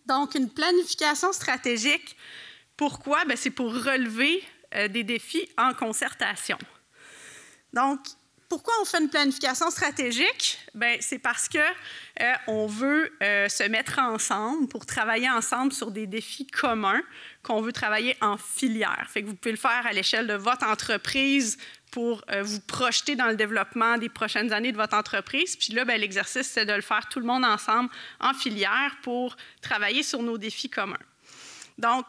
Donc, une planification stratégique, pourquoi? Bien, c'est pour relever des défis en concertation. Donc, pourquoi on fait une planification stratégique? Bien, c'est parce qu'on veut se mettre ensemble pour travailler ensemble sur des défis communs qu'on veut travailler en filière. Fait que vous pouvez le faire à l'échelle de votre entreprise pour vous projeter dans le développement des prochaines années de votre entreprise. Puis là, bien, l'exercice, c'est de le faire tout le monde ensemble en filière pour travailler sur nos défis communs. Donc,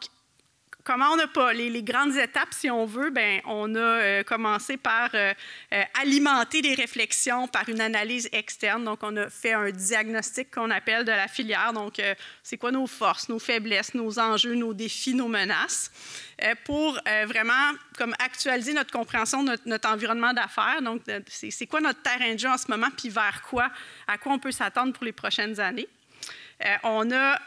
comment on n'a pas les grandes étapes, si on veut, bien, on a commencé par alimenter des réflexions par une analyse externe. Donc, on a fait un diagnostic qu'on appelle de la filière. Donc, c'est quoi nos forces, nos faiblesses, nos enjeux, nos défis, nos menaces, pour vraiment comme actualiser notre compréhension de notre environnement d'affaires. Donc, c'est quoi notre terrain de jeu en ce moment, puis vers quoi, à quoi on peut s'attendre pour les prochaines années.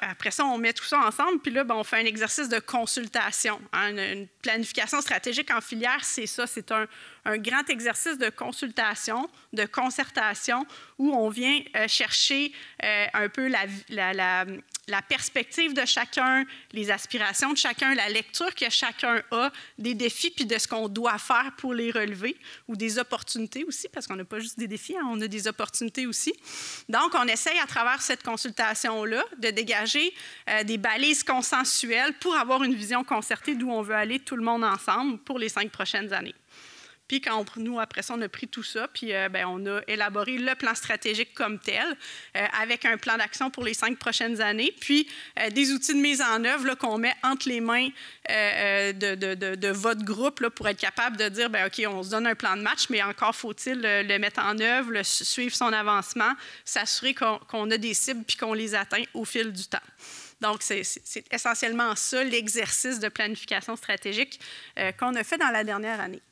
Après ça, on met tout ça ensemble, puis là, ben, on fait un exercice de consultation. Hein, une planification stratégique en filière, c'est ça, c'est un grand exercice de consultation, de concertation, où on vient chercher un peu la perspective de chacun, les aspirations de chacun, la lecture que chacun a des défis, puis de ce qu'on doit faire pour les relever, ou des opportunités aussi, parce qu'on n'a pas juste des défis, hein, on a des opportunités aussi. Donc, on essaye à travers cette consultation-là de dégager des balises consensuelles pour avoir une vision concertée d'où on veut aller tout le monde ensemble pour les 5 prochaines années. Puis quand nous, après ça, on a pris tout ça, puis bien, on a élaboré le plan stratégique comme tel, avec un plan d'action pour les 5 prochaines années, puis des outils de mise en œuvre qu'on met entre les mains de votre groupe là, pour être capable de dire, bien, OK, on se donne un plan de match, mais encore faut-il le mettre en œuvre, suivre son avancement, s'assurer qu'on a des cibles puis qu'on les atteint au fil du temps. Donc, c'est essentiellement ça, l'exercice de planification stratégique qu'on a fait dans la dernière année.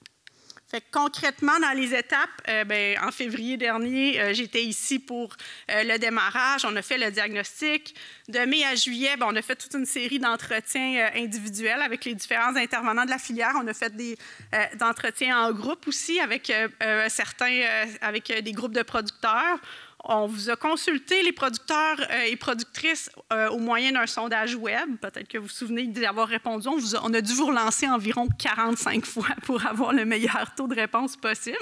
Fait que concrètement, dans les étapes, bien, en février dernier, j'étais ici pour le démarrage. On a fait le diagnostic. De mai à juillet, bien, on a fait toute une série d'entretiens individuels avec les différents intervenants de la filière. On a fait des entretiens en groupe aussi avec avec des groupes de producteurs. On vous a consulté, les producteurs et productrices, au moyen d'un sondage web. Peut-être que vous vous souvenez d'y avoir répondu. On a dû vous relancer environ 45 fois pour avoir le meilleur taux de réponse possible.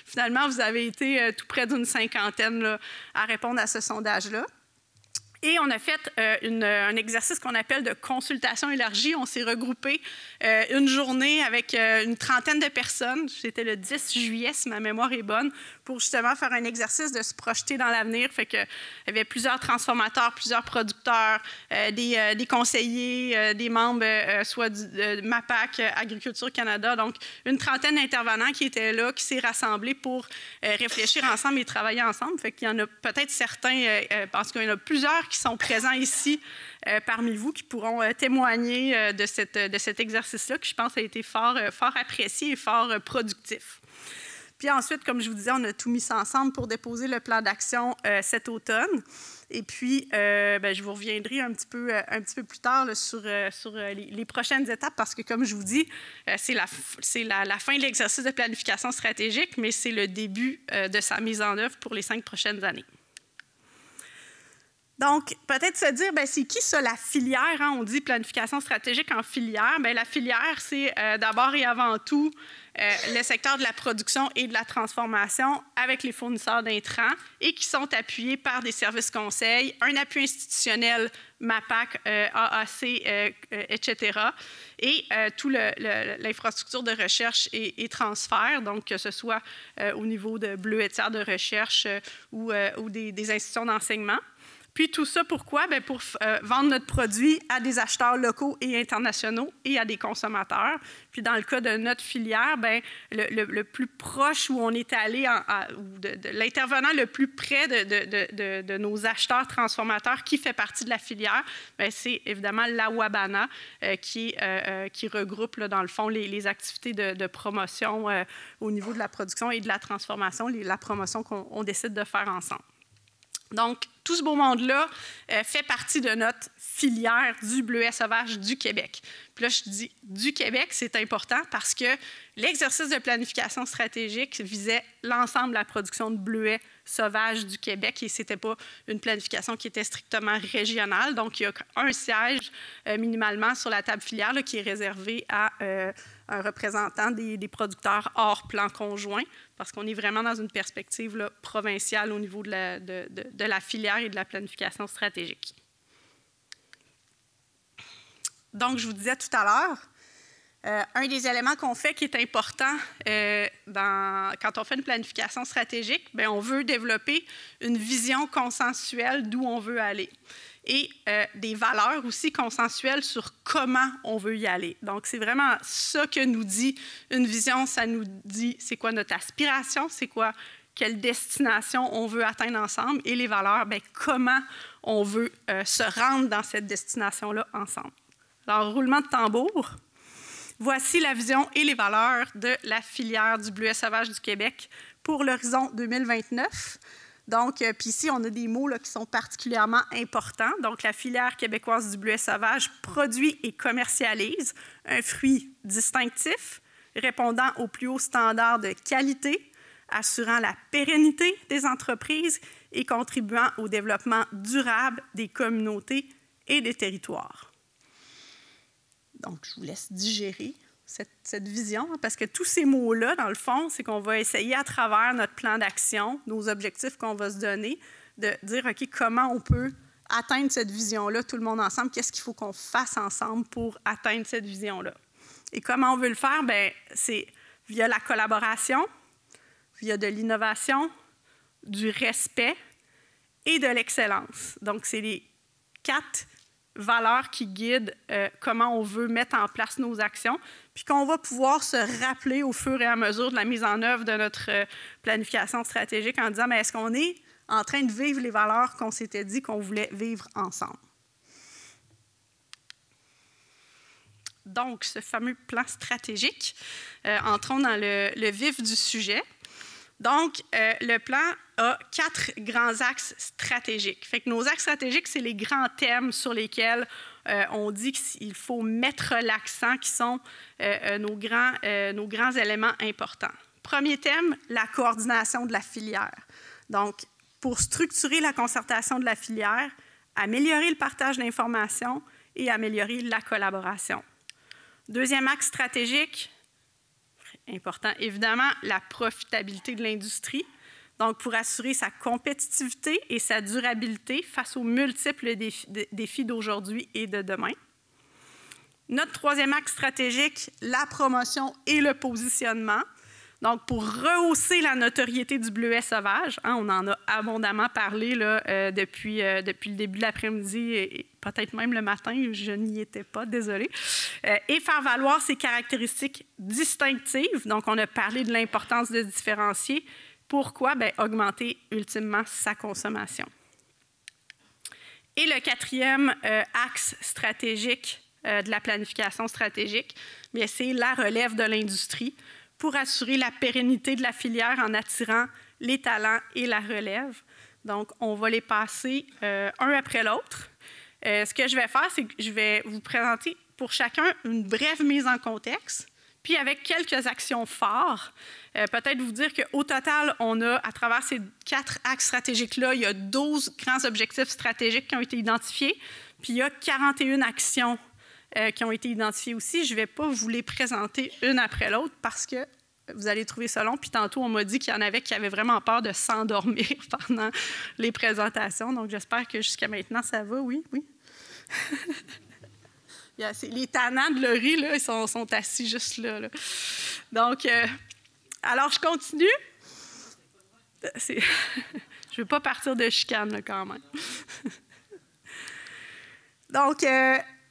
Finalement, vous avez été tout près d'une 50aine là, à répondre à ce sondage-là. Et on a fait un exercice qu'on appelle de consultation élargie. On s'est regroupé une journée avec une trentaine de personnes. C'était le 10 juillet, si ma mémoire est bonne, pour justement faire un exercice de se projeter dans l'avenir. Fait qu'il y avait plusieurs transformateurs, plusieurs producteurs, des conseillers, des membres soit de MAPAC, Agriculture Canada. Donc, une trentaine d'intervenants qui étaient là, qui s'est rassemblés pour réfléchir ensemble et travailler ensemble. Fait qu'il y en a peut-être certains, parce qu'il y en a plusieurs qui sont présents ici parmi vous, qui pourront témoigner de cet exercice-là, qui, je pense, a été fort apprécié et fort productif. Puis ensuite, comme je vous disais, on a tout mis ça ensemble pour déposer le plan d'action cet automne. Et puis, bien, je vous reviendrai un petit peu plus tard là, sur les prochaines étapes, parce que, comme je vous dis, c'est la fin de l'exercice de planification stratégique, mais c'est le début de sa mise en œuvre pour les 5 prochaines années. Donc, peut-être se dire, bien, c'est qui ça, la filière? Hein? On dit planification stratégique en filière. Bien, la filière, c'est d'abord et avant tout le secteur de la production et de la transformation avec les fournisseurs d'intrants et qui sont appuyés par des services conseils, un appui institutionnel, MAPAC, AAC, etc. Et toute l'infrastructure de recherche et transfert, donc que ce soit au niveau de bleuetières de recherche ou des institutions d'enseignement. Puis tout ça, pourquoi? Bien, pour vendre notre produit à des acheteurs locaux et internationaux et à des consommateurs. Puis dans le cas de notre filière, bien, le plus proche où on est allé, l'intervenant le plus près de nos acheteurs transformateurs qui fait partie de la filière, c'est évidemment l'Awabana qui regroupe, là, dans le fond, les activités de promotion au niveau de la production et de la transformation, la promotion qu'on décide de faire ensemble. Donc, tout ce beau monde-là fait partie de notre filière du bleuet sauvage du Québec. Puis là, je dis du Québec, c'est important parce que l'exercice de planification stratégique visait l'ensemble de la production de bleuets sauvage du Québec et ce n'était pas une planification qui était strictement régionale. Donc, il y a un siège minimalement sur la table filière là, qui est réservé à un représentant des producteurs hors plan conjoint, parce qu'on est vraiment dans une perspective là, provinciale au niveau de la filière et de la planification stratégique. Donc, je vous disais tout à l'heure, un des éléments qu'on fait qui est important quand on fait une planification stratégique, bien, on veut développer une vision consensuelle d'où on veut aller et des valeurs aussi consensuelles sur comment on veut y aller. Donc, c'est vraiment ça que nous dit une vision. Ça nous dit c'est quoi notre aspiration, c'est quoi, quelle destination on veut atteindre ensemble, et les valeurs, bien, comment on veut se rendre dans cette destination-là ensemble. Alors, roulement de tambour. Voici la vision et les valeurs de la filière du bleuet sauvage du Québec pour l'horizon 2029. Donc, puis ici, on a des mots là, qui sont particulièrement importants. Donc, la filière québécoise du bleuet sauvage produit et commercialise un fruit distinctif, répondant aux plus hauts standards de qualité, assurant la pérennité des entreprises et contribuant au développement durable des communautés et des territoires. Donc, je vous laisse digérer cette vision, parce que tous ces mots-là, dans le fond, c'est qu'on va essayer à travers notre plan d'action, nos objectifs qu'on va se donner, de dire, OK, comment on peut atteindre cette vision-là, tout le monde ensemble, qu'est-ce qu'il faut qu'on fasse ensemble pour atteindre cette vision-là. Et comment on veut le faire? Bien, c'est via la collaboration, via de l'innovation, du respect et de l'excellence. Donc, c'est les 4 valeurs qui guident comment on veut mettre en place nos actions, puis qu'on va pouvoir se rappeler au fur et à mesure de la mise en œuvre de notre planification stratégique en disant, mais est-ce qu'on est en train de vivre les valeurs qu'on s'était dit qu'on voulait vivre ensemble? Donc, ce fameux plan stratégique, entrons dans le vif du sujet. Donc, le plan a 4 grands axes stratégiques. Fait que nos axes stratégiques, c'est les grands thèmes sur lesquels on dit qu'il faut mettre l'accent, qui sont nos grands éléments importants. Premier thème, la coordination de la filière. Donc, pour structurer la concertation de la filière, améliorer le partage d'informations et améliorer la collaboration. Deuxième axe stratégique, important, évidemment, la profitabilité de l'industrie. Donc, pour assurer sa compétitivité et sa durabilité face aux multiples défis d'aujourd'hui et de demain. Notre troisième axe stratégique, la promotion et le positionnement. Donc, pour rehausser la notoriété du bleuet sauvage, hein, on en a abondamment parlé là, depuis le début de l'après-midi et peut-être même le matin, je n'y étais pas, désolée, et faire valoir ses caractéristiques distinctives. Donc, on a parlé de l'importance de se différencier. Pourquoi? Bien, augmenter ultimement sa consommation. Et le quatrième axe stratégique de la planification stratégique, c'est la relève de l'industrie pour assurer la pérennité de la filière en attirant les talents et la relève. Donc, on va les passer un après l'autre. Ce que je vais faire, c'est que je vais vous présenter pour chacun une brève mise en contexte, puis avec quelques actions phares. Peut-être vous dire qu'au total, on a, à travers ces 4 axes stratégiques-là, il y a 12 grands objectifs stratégiques qui ont été identifiés, puis il y a 41 actions qui ont été identifiées aussi. Je ne vais pas vous les présenter une après l'autre parce que vous allez trouver ça long. Puis tantôt, on m'a dit qu'il y en avait qui avaient vraiment peur de s'endormir pendant les présentations. Donc, j'espère que jusqu'à maintenant, ça va. Oui, oui. Les tannants de Laurie, là, ils sont assis juste là. Donc, alors, je continue. Je ne veux pas partir de chicane, là, quand même. Donc,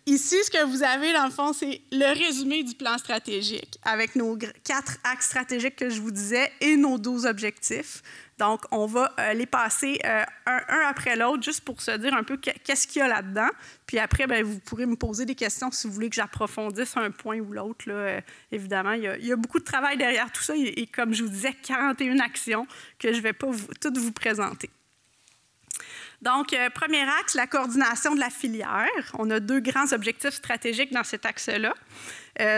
ici, ce que vous avez, dans le fond, c'est le résumé du plan stratégique avec nos 4 axes stratégiques que je vous disais et nos 12 objectifs. Donc, on va les passer un après l'autre juste pour se dire un peu qu'est-ce qu'il y a là-dedans. Puis après, bien, vous pourrez me poser des questions si vous voulez que j'approfondisse un point ou l'autre. Évidemment, il y a beaucoup de travail derrière tout ça et comme je vous disais, 41 actions que je ne vais pas toutes vous présenter. Donc, premier axe, la coordination de la filière. On a 2 grands objectifs stratégiques dans cet axe-là.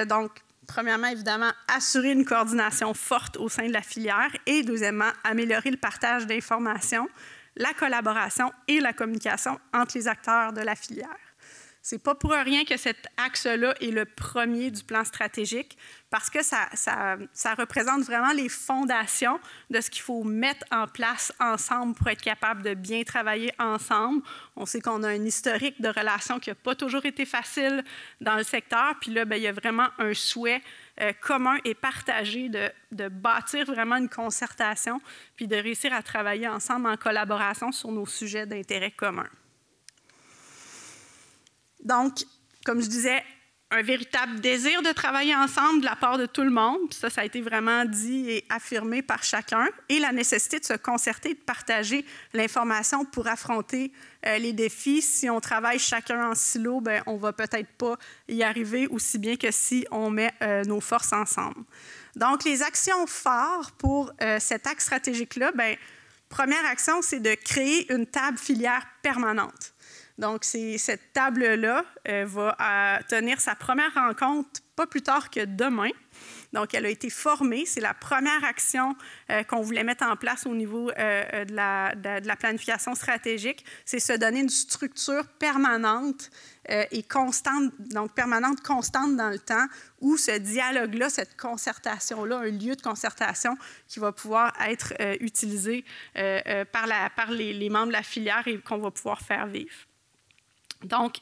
Donc, premièrement, évidemment, assurer une coordination forte au sein de la filière et, deuxièmement, améliorer le partage d'informations, la collaboration et la communication entre les acteurs de la filière. Ce n'est pas pour rien que cet axe-là est le premier du plan stratégique, parce que ça représente vraiment les fondations de ce qu'il faut mettre en place ensemble pour être capable de bien travailler ensemble. On sait qu'on a un historique de relations qui n'a pas toujours été facile dans le secteur, puis là, bien, il y a vraiment un souhait commun et partagé de bâtir vraiment une concertation, puis de réussir à travailler ensemble en collaboration sur nos sujets d'intérêt commun. Donc, comme je disais, un véritable désir de travailler ensemble de la part de tout le monde. Puis ça a été vraiment dit et affirmé par chacun. Et la nécessité de se concerter et de partager l'information pour affronter les défis. Si on travaille chacun en silo, bien, on ne va peut-être pas y arriver aussi bien que si on met nos forces ensemble. Donc, les actions phares pour cet axe stratégique-là, bien, première action, c'est de créer une table filière permanente. Donc, cette table-là va tenir sa première rencontre pas plus tard que demain. Donc, elle a été formée. C'est la première action qu'on voulait mettre en place au niveau de la planification stratégique. C'est se donner une structure permanente et constante, donc permanente, constante dans le temps, où ce dialogue-là, cette concertation-là, un lieu de concertation qui va pouvoir être utilisé par les membres de la filière et qu'on va pouvoir faire vivre. Donc,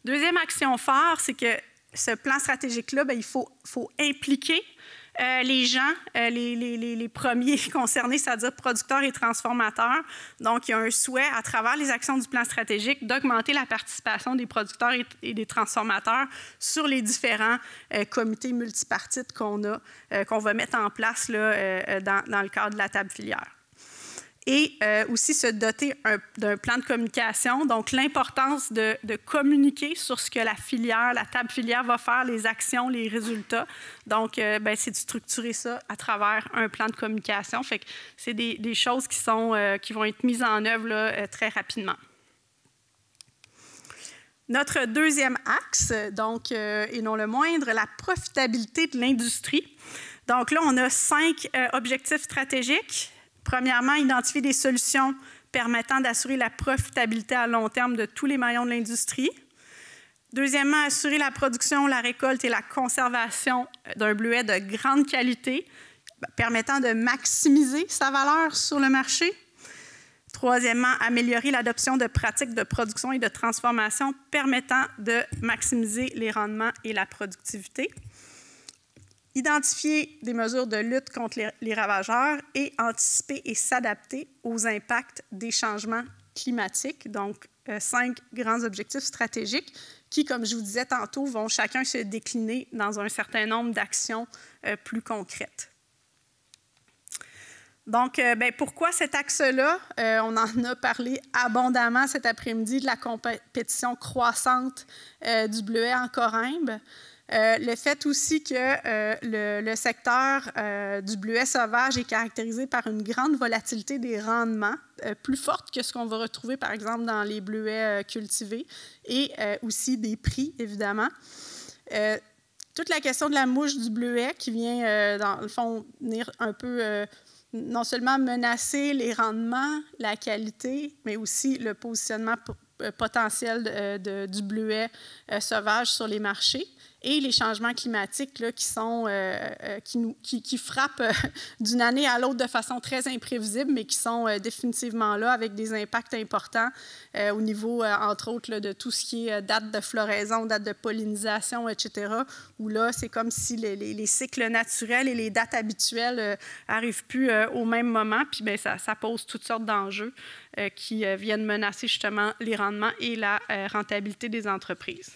deuxième action phare, c'est que ce plan stratégique-là, bien, il faut impliquer les gens, les premiers concernés, c'est-à-dire producteurs et transformateurs. Donc, il y a un souhait, à travers les actions du plan stratégique, d'augmenter la participation des producteurs et des transformateurs sur les différents comités multipartites qu'on va mettre en place là, dans le cadre de la table filière. Et aussi se doter d'un plan de communication, donc l'importance de communiquer sur ce que la table filière va faire, les actions, les résultats. Donc, c'est de structurer ça à travers un plan de communication. Fait que c'est des choses qui vont être mises en œuvre là, très rapidement. Notre deuxième axe, donc, et non le moindre, la profitabilité de l'industrie. Donc là, on a 5 objectifs stratégiques. Premièrement, identifier des solutions permettant d'assurer la profitabilité à long terme de tous les maillons de l'industrie. Deuxièmement, assurer la production, la récolte et la conservation d'un bleuet de grande qualité, permettant de maximiser sa valeur sur le marché. Troisièmement, améliorer l'adoption de pratiques de production et de transformation permettant de maximiser les rendements et la productivité. Identifier des mesures de lutte contre les ravageurs et anticiper et s'adapter aux impacts des changements climatiques. Donc, 5 grands objectifs stratégiques qui, comme je vous disais tantôt, vont chacun se décliner dans un certain nombre d'actions plus concrètes. Donc, pourquoi cet axe-là? On en a parlé abondamment cet après-midi de la compétition croissante du bleuet en corymbe. Le fait aussi que le secteur du bleuet sauvage est caractérisé par une grande volatilité des rendements, plus forte que ce qu'on va retrouver, par exemple, dans les bleuets cultivés, et aussi des prix, évidemment. Toute la question de la mouche du bleuet qui vient, dans le fond, venir un peu non seulement menacer les rendements, la qualité, mais aussi le positionnement potentiel du bleuet sauvage sur les marchés. Et les changements climatiques là, qui frappent d'une année à l'autre de façon très imprévisible, mais qui sont définitivement là avec des impacts importants au niveau, entre autres, là, de tout ce qui est date de floraison, date de pollinisation, etc., où là, c'est comme si les cycles naturels et les dates habituelles n'arrivent plus au même moment, puis bien, ça pose toutes sortes d'enjeux qui viennent menacer justement les rendements et la rentabilité des entreprises.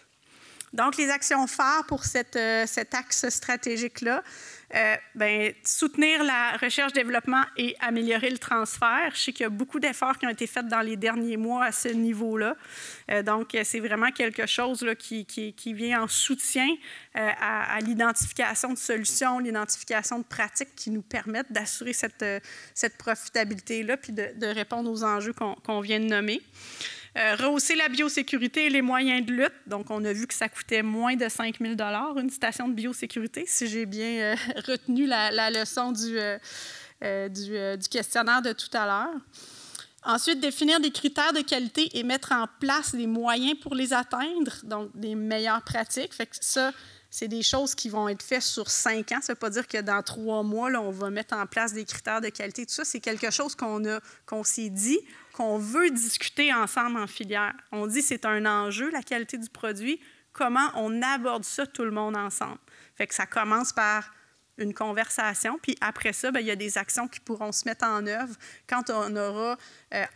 Donc, les actions phares pour cet axe stratégique-là, soutenir la recherche-développement et améliorer le transfert. Je sais qu'il y a beaucoup d'efforts qui ont été faits dans les derniers mois à ce niveau-là. Donc, c'est vraiment quelque chose là, qui vient en soutien à l'identification de solutions, l'identification de pratiques qui nous permettent d'assurer cette profitabilité-là puis de répondre aux enjeux qu'on vient de nommer. Rehausser la biosécurité et les moyens de lutte. Donc, on a vu que ça coûtait moins de 5 000 $ une station de biosécurité, si j'ai bien retenu la leçon du questionnaire de tout à l'heure. Ensuite, définir des critères de qualité et mettre en place des moyens pour les atteindre, donc des meilleures pratiques. Fait que ça, c'est des choses qui vont être faites sur 5 ans. Ça ne veut pas dire que dans 3 mois, là, on va mettre en place des critères de qualité. Tout ça, c'est quelque chose qu'on s'est dit, qu'on veut discuter ensemble en filière. On dit que c'est un enjeu, la qualité du produit. Comment on aborde ça tout le monde ensemble? Fait que ça commence par une conversation, puis après ça, bien, il y a des actions qui pourront se mettre en œuvre quand on aura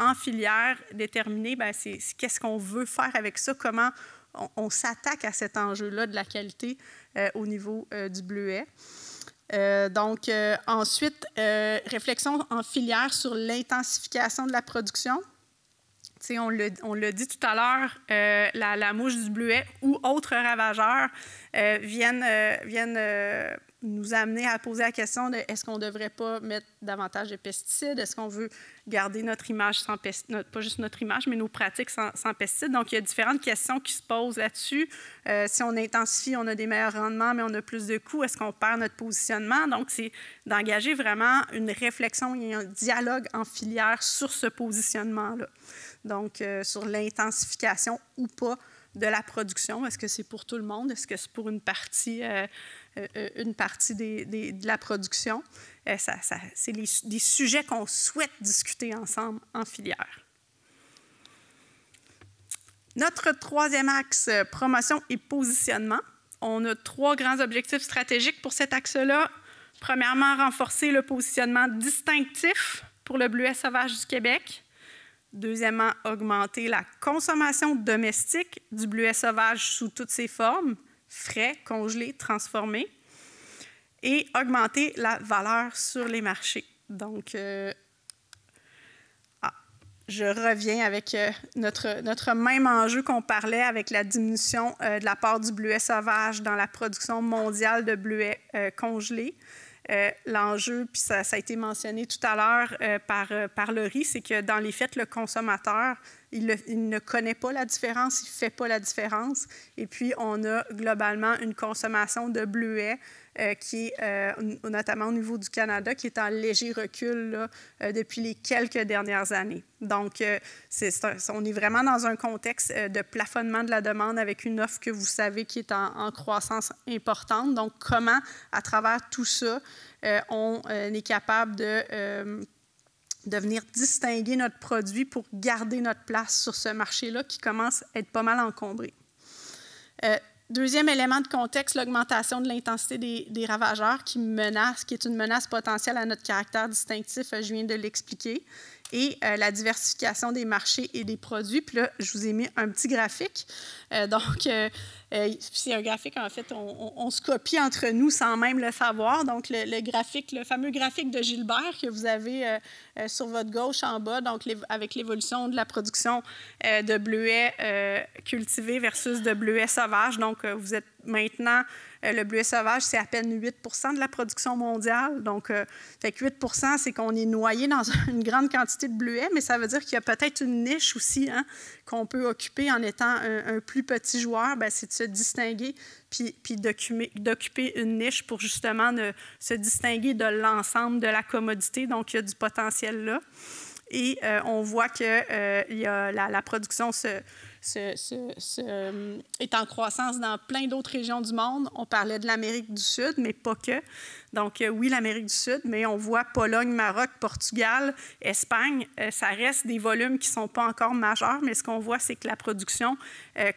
en filière déterminé c'est qu'est-ce qu'on veut faire avec ça, comment on s'attaque à cet enjeu-là de la qualité au niveau du bleuet. Ensuite, réflexion en filière sur l'intensification de la production. T'sais, on l'a dit tout à l'heure, la mouche du bleuet ou autres ravageurs viennent nous amener à poser la question de est-ce qu'on ne devrait pas mettre davantage de pesticides? Est-ce qu'on veut garder notre image sans pesticides, pas juste notre image, mais nos pratiques sans pesticides? Donc, il y a différentes questions qui se posent là-dessus. Si on intensifie, on a des meilleurs rendements, mais on a plus de coûts. Est-ce qu'on perd notre positionnement? Donc, c'est d'engager vraiment une réflexion et un dialogue en filière sur ce positionnement-là. Donc, sur l'intensification ou pas de la production. Est-ce que c'est pour tout le monde? Est-ce que c'est pour une partie de la production? C'est des sujets qu'on souhaite discuter ensemble en filière. Notre troisième axe, promotion et positionnement. On a 3 grands objectifs stratégiques pour cet axe-là. Premièrement, renforcer le positionnement distinctif pour le bleuet sauvage du Québec. Deuxièmement, augmenter la consommation domestique du bleuet sauvage sous toutes ses formes, frais, congelés, transformés, et augmenter la valeur sur les marchés. Donc, je reviens avec notre même enjeu qu'on parlait avec la diminution de la part du bleuet sauvage dans la production mondiale de bleuets congelés. L'enjeu, puis ça a été mentionné tout à l'heure par Laurie, c'est que dans les faits, le consommateur, il ne connaît pas la différence, il ne fait pas la différence. Et puis, on a globalement une consommation de bleuets qui est, notamment au niveau du Canada, qui est en léger recul là, depuis les quelques dernières années. Donc, on est vraiment dans un contexte de plafonnement de la demande avec une offre que vous savez qui est en croissance importante. Donc, comment, à travers tout ça, on est capable de venir distinguer notre produit pour garder notre place sur ce marché-là qui commence à être pas mal encombré. Deuxième élément de contexte, l'augmentation de l'intensité des ravageurs qui est une menace potentielle à notre caractère distinctif, je viens de l'expliquer, et la diversification des marchés et des produits. Puis là, je vous ai mis un petit graphique. C'est un graphique, en fait, on se copie entre nous sans même le savoir. Donc, le fameux graphique de Gilbert que vous avez sur votre gauche en bas, donc avec l'évolution de la production de bleuets cultivés versus de bleuets sauvages. Donc, vous êtes maintenant, le bleuet sauvage, c'est à peine 8 % de la production mondiale. Donc, fait que 8 %, c'est qu'on est noyé dans une grande quantité de bleuets, mais ça veut dire qu'il y a peut-être une niche aussi qu'on peut occuper en étant un plus petit joueur. C'est de se distinguer puis d'occuper une niche pour justement se distinguer de l'ensemble de la commodité. Donc, il y a du potentiel là. Et on voit que la production est en croissance dans plein d'autres régions du monde. On parlait de l'Amérique du Sud, mais pas que. Donc, oui, l'Amérique du Sud, mais on voit Pologne, Maroc, Portugal, Espagne. Ça reste des volumes qui ne sont pas encore majeurs, mais ce qu'on voit, c'est que la production,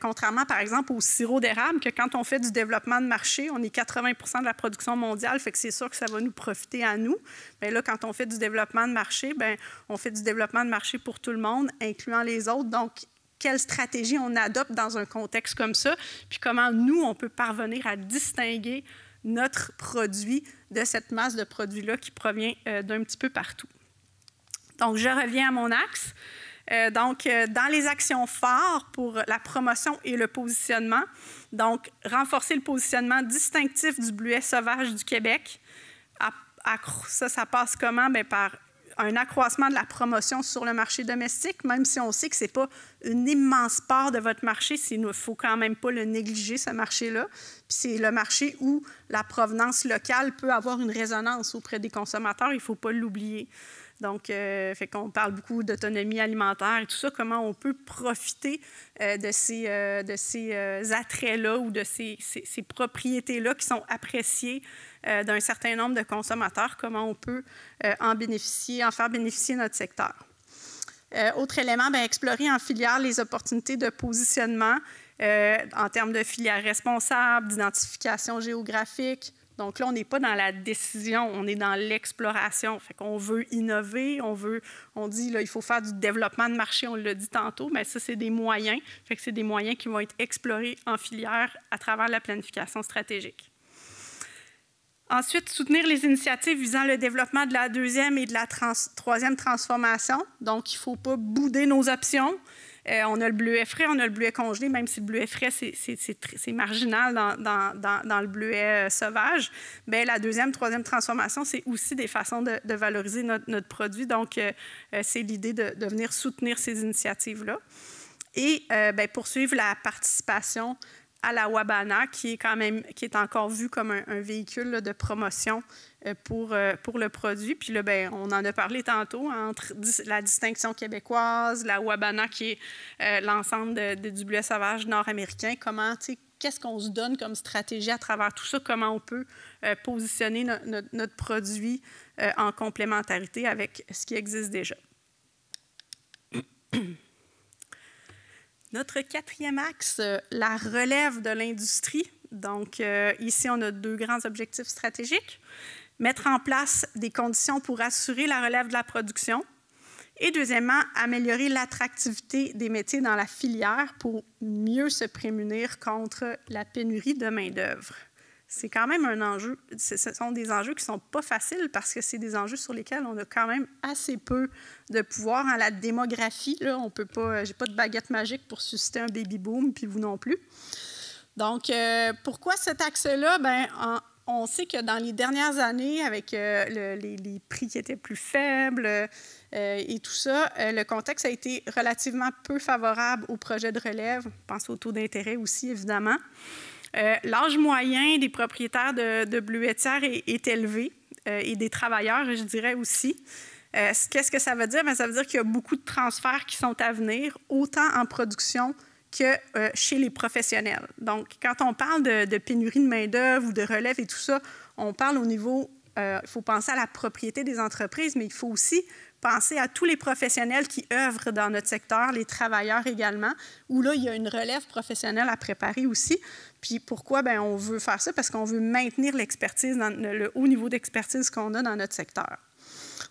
contrairement, par exemple, au sirop d'érable, que quand on fait du développement de marché, on est 80 % de la production mondiale, fait que c'est sûr que ça va nous profiter à nous. Mais là, quand on fait du développement de marché, on fait du développement de marché pour tout le monde, incluant les autres. Donc, quelle stratégie on adopte dans un contexte comme ça, puis comment nous, on peut parvenir à distinguer notre produit de cette masse de produits-là qui provient d'un petit peu partout. Donc, je reviens à mon axe. Dans les actions phares pour la promotion et le positionnement, donc, renforcer le positionnement distinctif du bleuet sauvage du Québec. Ça passe comment? Par un accroissement de la promotion sur le marché domestique, même si on sait que ce n'est pas une immense part de votre marché, il ne faut quand même pas le négliger, ce marché-là. C'est le marché où la provenance locale peut avoir une résonance auprès des consommateurs, il ne faut pas l'oublier. Donc, fait qu'on parle beaucoup d'autonomie alimentaire et tout ça, comment on peut profiter de ces attraits-là ou de ces propriétés-là qui sont appréciées d'un certain nombre de consommateurs, comment on peut en faire bénéficier notre secteur. Autre élément, bien, explorer en filière les opportunités de positionnement en termes de filière responsable, d'identification géographique. Donc là, on n'est pas dans la décision, on est dans l'exploration. Fait qu'on veut innover, on dit là, il faut faire du développement de marché, on l'a dit tantôt, mais ça, c'est des moyens. Fait que c'est des moyens qui vont être explorés en filière à travers la planification stratégique. Ensuite, soutenir les initiatives visant le développement de la deuxième et de la troisième transformation. Donc, il ne faut pas bouder nos options. On a le bleuet frais, on a le bleuet congelé, même si le bleuet frais, c'est marginal dans le bleuet sauvage. Bien, la deuxième, troisième transformation, c'est aussi des façons de valoriser notre produit. Donc, c'est l'idée de venir soutenir ces initiatives-là. Et bien, poursuivre la participation à la Wabana, qui est encore vu comme un véhicule là, de promotion pour le produit. Puis là, bien, on en a parlé tantôt, entre la distinction québécoise, la Wabana, qui est l'ensemble du bleuet sauvage nord-américain. Qu'est-ce qu'on se donne comme stratégie à travers tout ça? Comment on peut positionner notre produit en complémentarité avec ce qui existe déjà? Notre quatrième axe, la relève de l'industrie. Donc, ici, on a deux grands objectifs stratégiques. Mettre en place des conditions pour assurer la relève de la production. Et deuxièmement, améliorer l'attractivité des métiers dans la filière pour mieux se prémunir contre la pénurie de main-d'œuvre. C'est quand même un enjeu. Ce sont des enjeux qui ne sont pas faciles parce que c'est des enjeux sur lesquels on a quand même assez peu de pouvoir. En la démographie, là, on peut pas, j'ai pas de baguette magique pour susciter un baby-boom, puis vous non plus. Donc, pourquoi cet axe-là? Bien, on sait que dans les dernières années, avec les prix qui étaient plus faibles et tout ça, le contexte a été relativement peu favorable aux projets de relève. Je pense au taux d'intérêt aussi, évidemment. L'âge moyen des propriétaires de bleuetières est élevé et des travailleurs, je dirais aussi. Qu'est-ce que ça veut dire? Bien, ça veut dire qu'il y a beaucoup de transferts qui sont à venir, autant en production que chez les professionnels. Donc, quand on parle de pénurie de main-d'œuvre ou de relève et tout ça, on parle au niveau, il faut penser à la propriété des entreprises, mais il faut aussi penser à tous les professionnels qui œuvrent dans notre secteur, les travailleurs également, où là, il y a une relève professionnelle à préparer aussi. Puis pourquoi? Bien, on veut faire ça? Parce qu'on veut maintenir l'expertise, le haut niveau d'expertise qu'on a dans notre secteur.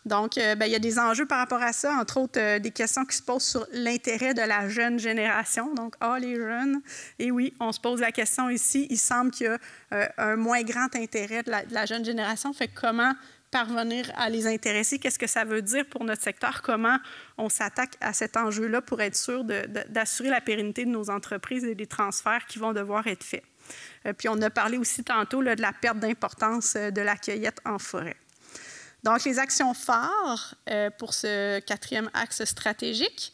Donc, bien, il y a des enjeux par rapport à ça, entre autres des questions qui se posent sur l'intérêt de la jeune génération. Donc, les jeunes. Et oui, on se pose la question ici. Il semble qu'il y a un moins grand intérêt de la jeune génération. Fait que comment parvenir à les intéresser? Qu'est-ce que ça veut dire pour notre secteur? Comment on s'attaque à cet enjeu-là pour être sûr d'assurer la pérennité de nos entreprises et des transferts qui vont devoir être faits? Puis, on a parlé aussi tantôt là, de la perte d'importance de la cueillette en forêt. Donc, les actions phares pour ce quatrième axe stratégique,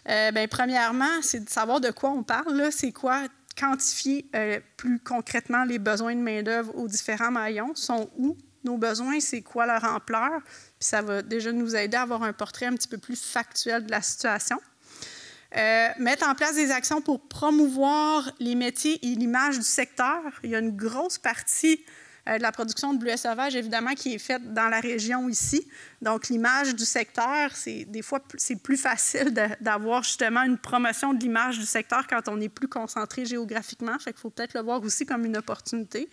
bien, premièrement, c'est de savoir de quoi on parle. C'est quoi? Quantifier plus concrètement les besoins de main-d'œuvre aux différents maillons. Sont où nos besoins? C'est quoi leur ampleur? Puis ça va déjà nous aider à avoir un portrait un petit peu plus factuel de la situation. Mettre en place des actions pour promouvoir les métiers et l'image du secteur. Il y a une grosse partie de la production de bleuets sauvages, évidemment, qui est faite dans la région ici. Donc, l'image du secteur, des fois, c'est plus facile d'avoir justement une promotion de l'image du secteur quand on est plus concentré géographiquement. Fait qu'il faut peut-être le voir aussi comme une opportunité.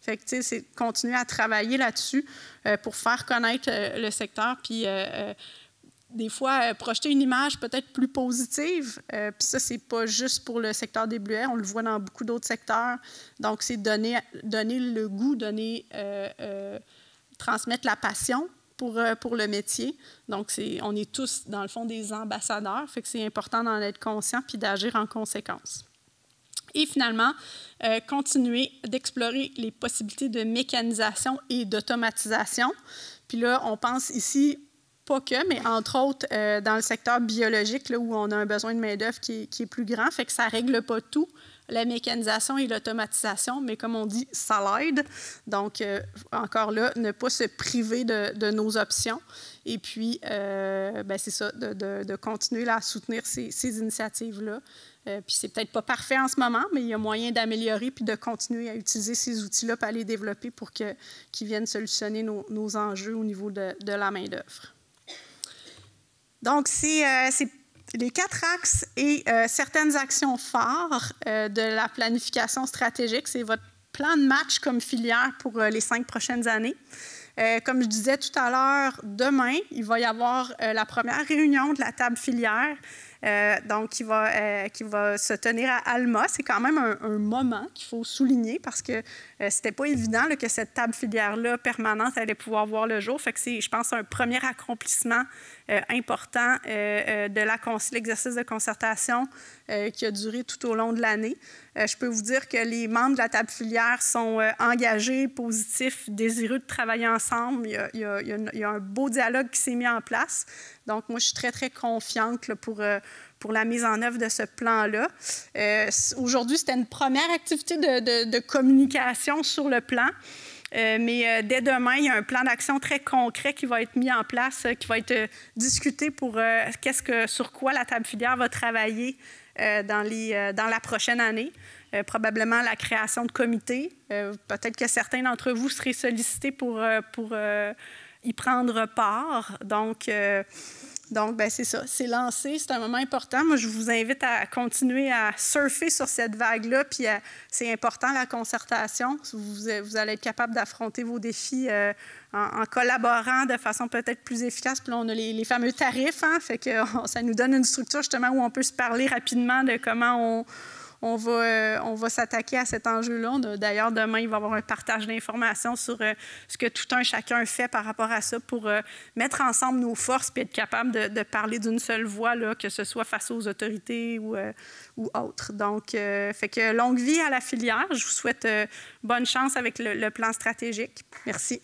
Fait que, tu sais, c'est continuer à travailler là-dessus pour faire connaître le secteur, puis des fois, projeter une image peut-être plus positive. Puis ça, c'est pas juste pour le secteur des bleuets, on le voit dans beaucoup d'autres secteurs. Donc, c'est donner le goût, transmettre la passion pour le métier. Donc, on est tous, dans le fond, des ambassadeurs. Fait que c'est important d'en être conscient puis d'agir en conséquence. Et finalement, continuer d'explorer les possibilités de mécanisation et d'automatisation. Puis là, on pense ici pas que, mais entre autres dans le secteur biologique, là, où on a un besoin de main-d'œuvre qui est plus grand, fait que ça ne règle pas tout, la mécanisation et l'automatisation, mais comme on dit, ça l'aide. Donc, encore là, ne pas se priver de nos options. Et puis, c'est ça, de continuer là, à soutenir ces initiatives-là. Puis c'est peut-être pas parfait en ce moment, mais il y a moyen d'améliorer puis de continuer à utiliser ces outils-là pour les développer pour qu'ils viennent solutionner nos enjeux au niveau de la main-d'œuvre. Donc, c'est les 4 axes et certaines actions phares de la planification stratégique. C'est votre plan de match comme filière pour les 5 prochaines années. Comme je disais tout à l'heure, demain, il va y avoir la première réunion de la table filière, donc qui va se tenir à Alma. C'est quand même un moment qu'il faut souligner parce que c'était pas évident là, que cette table filière-là permanente allait pouvoir voir le jour. Fait que c'est, je pense, un premier accomplissement important de l'exercice de concertation qui a duré tout au long de l'année. Je peux vous dire que les membres de la table filière sont engagés, positifs, désireux de travailler ensemble. Il y a un beau dialogue qui s'est mis en place. Donc, moi, je suis très, très confiante là, pour la mise en œuvre de ce plan-là. Aujourd'hui, c'était une première activité de communication sur le plan. Mais dès demain, il y a un plan d'action très concret qui va être mis en place, qui va être discuté pour sur quoi la table filière va travailler dans la prochaine année. Probablement la création de comités. Peut-être que certains d'entre vous seraient sollicités pour y prendre part. Donc, c'est ça, c'est lancé, c'est un moment important. Moi, je vous invite à continuer à surfer sur cette vague-là, puis c'est important, la concertation. Vous allez être capable d'affronter vos défis en collaborant de façon peut-être plus efficace. Puis là, on a les fameux tarifs, hein, fait que ça nous donne une structure justement où on peut se parler rapidement de comment on va s'attaquer à cet enjeu-là. D'ailleurs, demain, il va y avoir un partage d'informations sur ce que tout un chacun fait par rapport à ça pour mettre ensemble nos forces et être capable de parler d'une seule voix, là, que ce soit face aux autorités ou autres. Donc, fait que longue vie à la filière. Je vous souhaite bonne chance avec le plan stratégique. Merci.